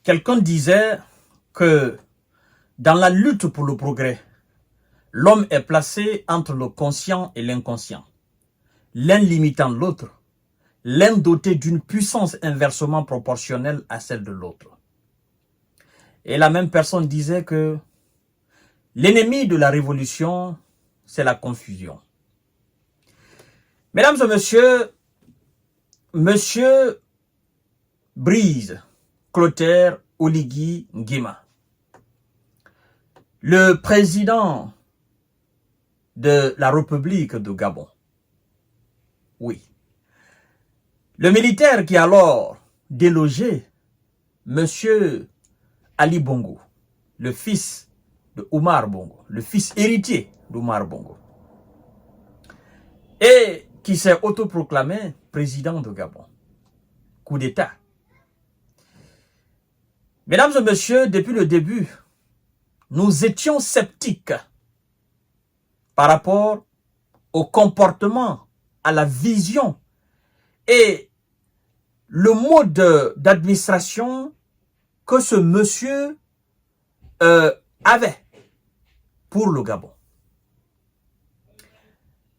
Quelqu'un disait que dans la lutte pour le progrès, l'homme est placé entre le conscient et l'inconscient, l'un limitant l'autre, l'un doté d'une puissance inversement proportionnelle à celle de l'autre. Et la même personne disait que l'ennemi de la révolution, c'est la confusion. Mesdames et messieurs, Monsieur Brice Clotaire Oligui Nguema, le président de la République de Gabon, oui, le militaire qui a alors délogé Monsieur Ali Bongo, le fils de Oumar Bongo, le fils héritier d'Oumar Bongo, et qui s'est autoproclamé président de Gabon. Coup d'État. Mesdames et messieurs, depuis le début, nous étions sceptiques par rapport au comportement, à la vision et le mode d'administration que ce monsieur avait pour le Gabon.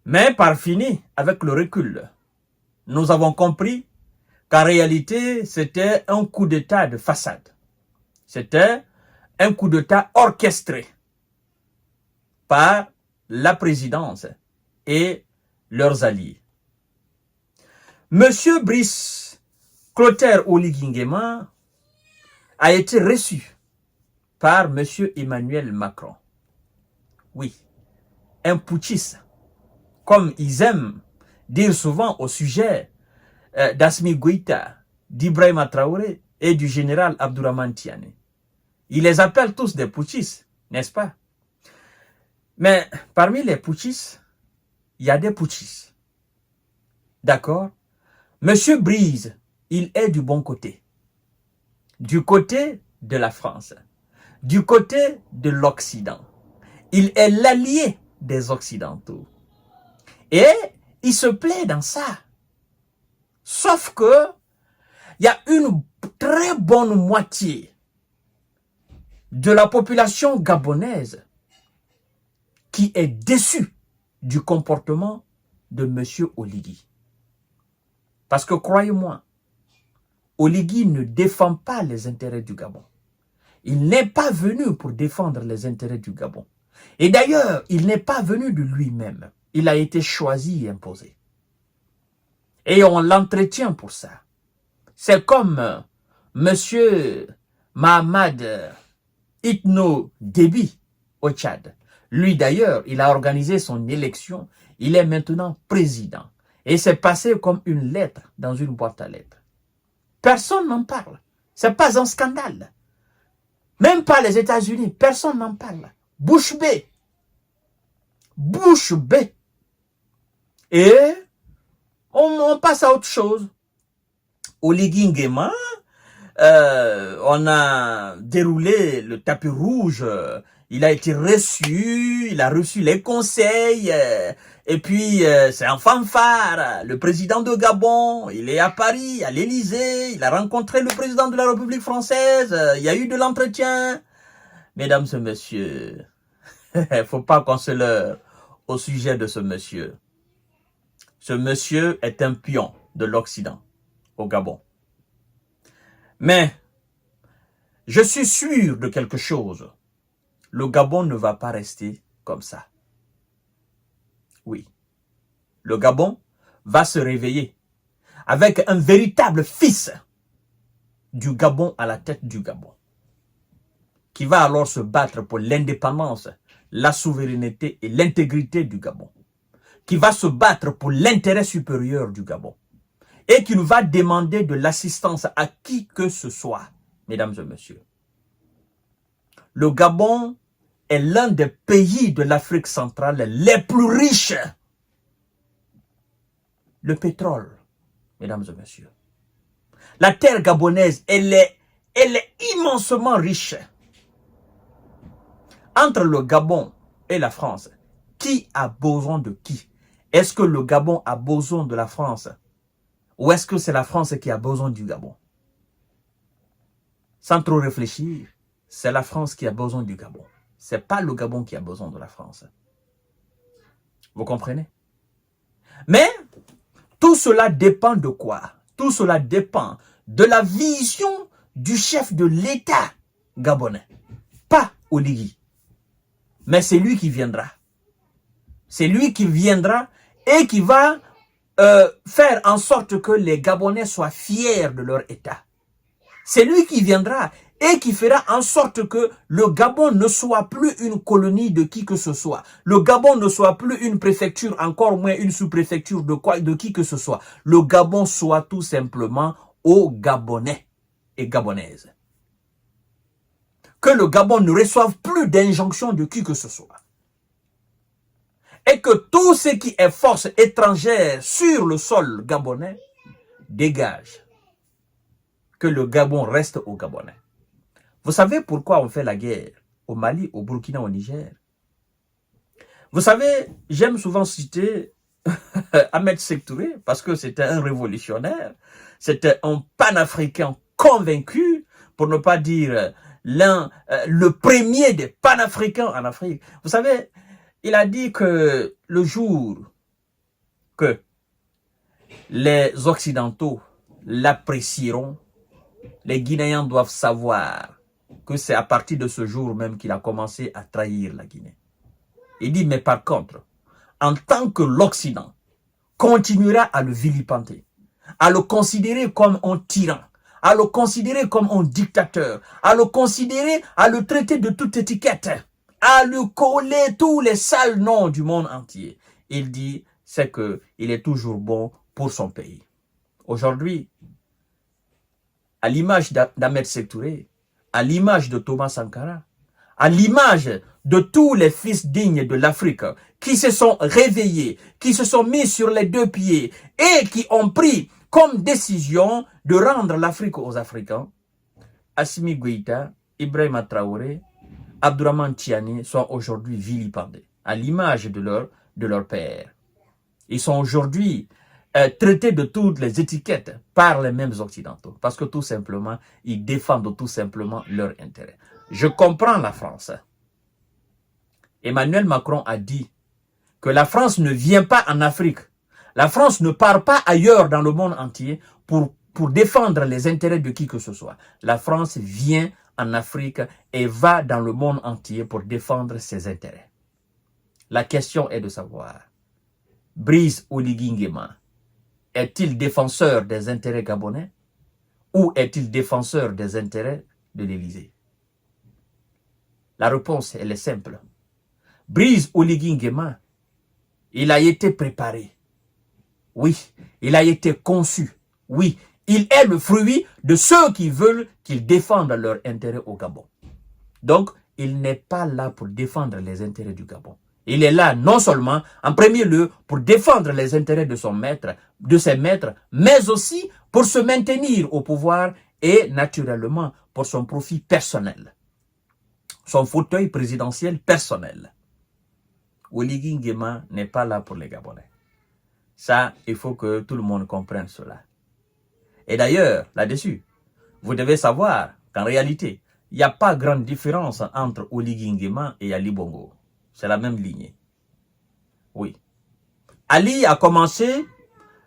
Mais par fini, avec le recul, nous avons compris qu'en réalité, c'était un coup d'État de façade. C'était un coup d'État orchestré par la présidence et leurs alliés. Monsieur Brice Clotaire Oligui Nguema a été reçu par Monsieur Emmanuel Macron. Oui, un putschiste, comme ils aiment dire souvent au sujet d'Assimi Goïta, d'Ibrahima Traoré et du général Abdourahmane Tiani. Ils les appellent tous des putschistes, n'est-ce pas? Mais parmi les putschistes, il y a des putschistes. D'accord? Monsieur Brice, il est du bon côté. Du côté de la France. Du côté de l'Occident. Il est l'allié des Occidentaux. Et il se plaît dans ça. Sauf que il y a une très bonne moitié de la population gabonaise qui est déçue du comportement de M. Oligui. Parce que croyez-moi, Oligui ne défend pas les intérêts du Gabon. Il n'est pas venu pour défendre les intérêts du Gabon. Et d'ailleurs, il n'est pas venu de lui-même. Il a été choisi et imposé. Et on l'entretient pour ça. C'est comme M. Mahamad Itno Déby au Tchad. Lui d'ailleurs, il a organisé son élection. Il est maintenant président. Et c'est passé comme une lettre dans une boîte à lettres. Personne n'en parle. C'est pas un scandale. Même pas les États-Unis, personne n'en parle. Bouche bée. Bouche bée. Et on passe à autre chose. Oligui Nguema, on a déroulé le tapis rouge, il a été reçu, il a reçu les conseils, et puis c'est un fanfare. Le président de Gabon, il est à Paris, à l'Élysée, il a rencontré le président de la République française, il y a eu de l'entretien. Mesdames et messieurs, il faut pas qu'on se leurre au sujet de ce monsieur. Ce monsieur est un pion de l'Occident au Gabon. Mais je suis sûr de quelque chose. Le Gabon ne va pas rester comme ça. Oui. Le Gabon va se réveiller avec un véritable fils du Gabon à la tête du Gabon, qui va alors se battre pour l'indépendance, la souveraineté et l'intégrité du Gabon, qui va se battre pour l'intérêt supérieur du Gabon et qui va demander de l'assistance à qui que ce soit, mesdames et messieurs. Le Gabon est l'un des pays de l'Afrique centrale les plus riches. Le pétrole, mesdames et messieurs. La terre gabonaise, elle est immensement riche. Entre le Gabon et la France, qui a besoin de qui? Est-ce que le Gabon a besoin de la France? Ou est-ce que c'est la France qui a besoin du Gabon? sans trop réfléchir, c'est la France qui a besoin du Gabon. Ce n'est pas le Gabon qui a besoin de la France. Vous comprenez? Mais tout cela dépend de quoi? Tout cela dépend de la vision du chef de l'État gabonais. Pas Oligui. Mais c'est lui qui viendra. C'est lui qui viendra et qui va faire en sorte que les Gabonais soient fiers de leur État. C'est lui qui viendra et qui fera en sorte que le Gabon ne soit plus une colonie de qui que ce soit. Le Gabon ne soit plus une préfecture, encore moins une sous-préfecture de qui que ce soit. Le Gabon soit tout simplement aux Gabonais et Gabonaises. Que le Gabon ne reçoive plus d'injonctions de qui que ce soit. Et que tout ce qui est force étrangère sur le sol gabonais dégage. Que le Gabon reste aux Gabonais. Vous savez pourquoi on fait la guerre au Mali, au Burkina, au Niger? Vous savez, j'aime souvent citer Ahmed Sékou Touré parce que c'était un révolutionnaire, c'était un panafricain convaincu, pour ne pas dire le premier des panafricains en Afrique. Vous savez, il a dit que le jour que les Occidentaux l'apprécieront, les Guinéens doivent savoir que c'est à partir de ce jour même qu'il a commencé à trahir la Guinée. Il dit, mais par contre, en tant que l'Occident continuera à le vilipender, à le considérer comme un tyran, à le considérer comme un dictateur, à le considérer, à le traiter de toute étiquette, à lui coller tous les sales noms du monde entier, il dit, c'est qu'il est toujours bon pour son pays. Aujourd'hui, à l'image d'Ahmed Sékou Touré, à l'image de Thomas Sankara, à l'image de tous les fils dignes de l'Afrique qui se sont réveillés, qui se sont mis sur les deux pieds et qui ont pris comme décision de rendre l'Afrique aux Africains, Assimi Goïta, Ibrahima Traoré, Abdourahmane Tiani sont aujourd'hui vilipendés, à l'image de leur père. Ils sont aujourd'hui traités de toutes les étiquettes par les mêmes Occidentaux, parce que tout simplement, ils défendent tout simplement leur intérêt. Je comprends la France. Emmanuel Macron a dit que la France ne vient pas en Afrique. La France ne part pas ailleurs dans le monde entier pour défendre les intérêts de qui que ce soit. La France vient en Afrique et va dans le monde entier pour défendre ses intérêts. La question est de savoir, Brice Oligui Nguema est-il défenseur des intérêts gabonais ou est-il défenseur des intérêts de l'Élysée? La réponse, elle est simple. Brice Oligui Nguema, il a été préparé. Oui, il a été conçu. Oui, il est le fruit de ceux qui veulent qu'ils défendent leurs intérêts au Gabon. Donc, il n'est pas là pour défendre les intérêts du Gabon. Il est là non seulement, en premier lieu, pour défendre les intérêts de son maître, de ses maîtres, mais aussi pour se maintenir au pouvoir et, naturellement, pour son profit personnel. Son fauteuil présidentiel personnel. Oligui Nguema n'est pas là pour les Gabonais. Ça, il faut que tout le monde comprenne cela. Et d'ailleurs, là-dessus, vous devez savoir qu'en réalité, il n'y a pas grande différence entre Oligui Nguema et Ali Bongo. C'est la même lignée. Oui. Ali a commencé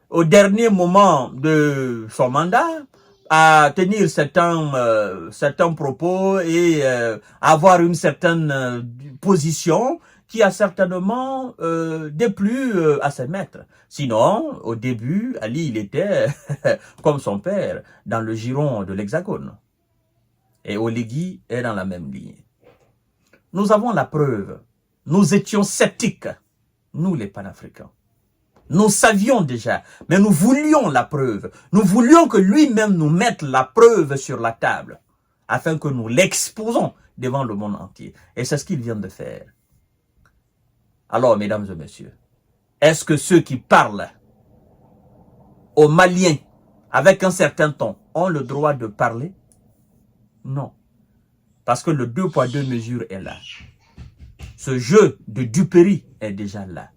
au dernier moment de son mandat à tenir certains propos et avoir une certaine position qui a certainement déplu à ses maîtres. Sinon, au début, Ali, il était, comme son père, dans le giron de l'Hexagone. Et Oligui est dans la même ligne. Nous avons la preuve. Nous étions sceptiques, nous les panafricains. Nous savions déjà, mais nous voulions la preuve. Nous voulions que lui-même nous mette la preuve sur la table, afin que nous l'exposons devant le monde entier. Et c'est ce qu'il vient de faire. Alors, mesdames et messieurs, est-ce que ceux qui parlent aux Maliens avec un certain ton ont le droit de parler? Non. Parce que le 2 poids 2 mesures est là. Ce jeu de duperie est déjà là.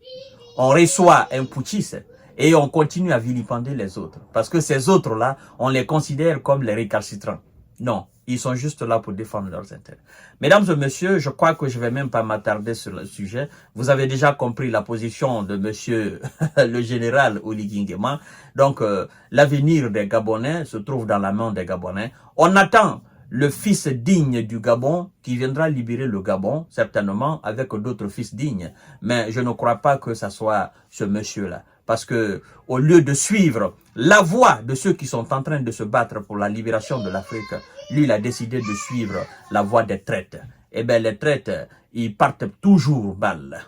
On reçoit un putschiste et on continue à vilipender les autres. Parce que ces autres-là, on les considère comme les récalcitrants. Non, Ils sont juste là pour défendre leurs intérêts. Mesdames et messieurs, je crois que je ne vais même pas m'attarder sur le sujet. Vous avez déjà compris la position de monsieur le général Oligui Nguema. Donc, l'avenir des Gabonais se trouve dans la main des Gabonais. On attend le fils digne du Gabon qui viendra libérer le Gabon, certainement, avec d'autres fils dignes. Mais je ne crois pas que ce soit ce monsieur-là. Parce que, au lieu de suivre la voie de ceux qui sont en train de se battre pour la libération de l'Afrique, lui, il a décidé de suivre la voie des traites. Eh bien, les traites, ils partent toujours mal.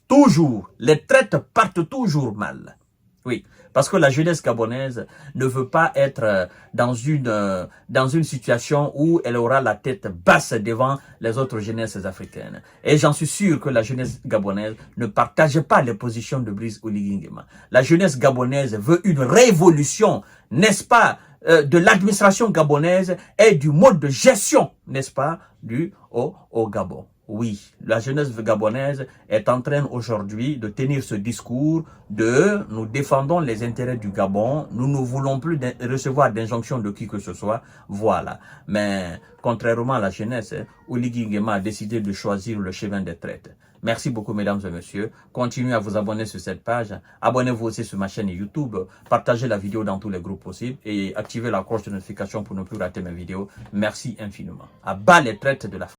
Toujours. Les traites partent toujours mal. Oui, parce que la jeunesse gabonaise ne veut pas être dans une situation où elle aura la tête basse devant les autres jeunesses africaines. Et j'en suis sûr que la jeunesse gabonaise ne partage pas les positions de Brice Oligui Nguema. La jeunesse gabonaise veut une révolution, n'est-ce pas, de l'administration gabonaise et du mode de gestion, n'est-ce pas, au Gabon. Oui, la jeunesse gabonaise est en train aujourd'hui de tenir ce discours de « nous défendons les intérêts du Gabon, nous ne voulons plus recevoir d'injonctions de qui que ce soit ». Voilà. Mais contrairement à la jeunesse, Oligui Nguema a décidé de choisir le chemin des traites. Merci beaucoup, mesdames et messieurs. Continuez à vous abonner sur cette page. Abonnez-vous aussi sur ma chaîne YouTube. Partagez la vidéo dans tous les groupes possibles et activez la cloche de notification pour ne plus rater mes vidéos. Merci infiniment. À bas les traites de la